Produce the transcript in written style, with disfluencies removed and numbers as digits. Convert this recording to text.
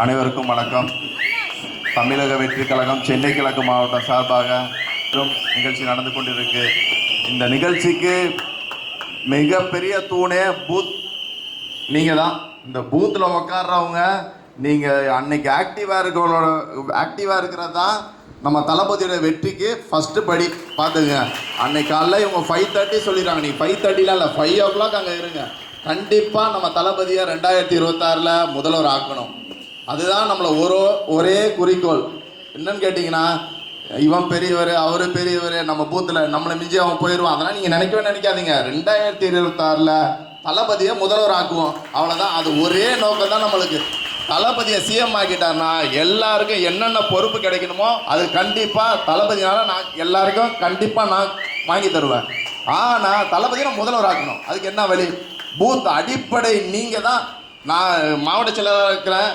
அனைவருக்கும் வணக்கம். தமிழக வெற்றி கழகம் சென்னை கிழக்கு மாவட்டம் சார்பாக நிகழ்ச்சி நடந்து கொண்டிருக்கு. இந்த நிகழ்ச்சிக்கு மிகப்பெரிய தூணே பூத் நீங்கள் தான். இந்த பூத்தில் உட்கார்றவங்க நீங்கள் அன்னைக்கு ஆக்டிவாக இருக்கிறது தான் நம்ம தளபதியோட வெற்றிக்கு ஃபஸ்ட்டு படி. பார்த்துங்க, அன்னைக்கு காலைல இவங்க 5:30 சொல்லிடுறாங்க. நீங்கள் 5:30லாம் இல்லை, 5 o'clock அங்கே இருங்க. கண்டிப்பாக நம்ம தளபதியை 2026 முதல்வர் ஆக்கணும். அதுதான் நம்மளை ஒரே குறிக்கோள். என்னன்னு கேட்டிங்கன்னா, இவன் பெரியவர், அவர் பெரியவர், நம்ம பூத்தில் நம்மளை மிஞ்சி அவன் போயிடுவான். அதெல்லாம் நீங்கள் நினைக்காதீங்க. 2026 தளபதியை முதல்வர் ஆக்குவோம். அவ்வளோதான். அது ஒரே நோக்கம் தான் நம்மளுக்கு. தளபதியை சிஎம் ஆக்கிட்டார்னா எல்லாருக்கும் என்னென்ன பொறுப்பு கிடைக்கணுமோ அது கண்டிப்பாக தளபதினால நான் எல்லாருக்கும் கண்டிப்பாக நான் வாங்கி தருவேன். ஆனால் தளபதியை நான் முதல்வர் ஆக்கணும். அதுக்கு என்ன வழி? பூத் அடிப்படை நீங்கள் தான். நான் மாவட்ட செயலாளராக இருக்கிறேன்.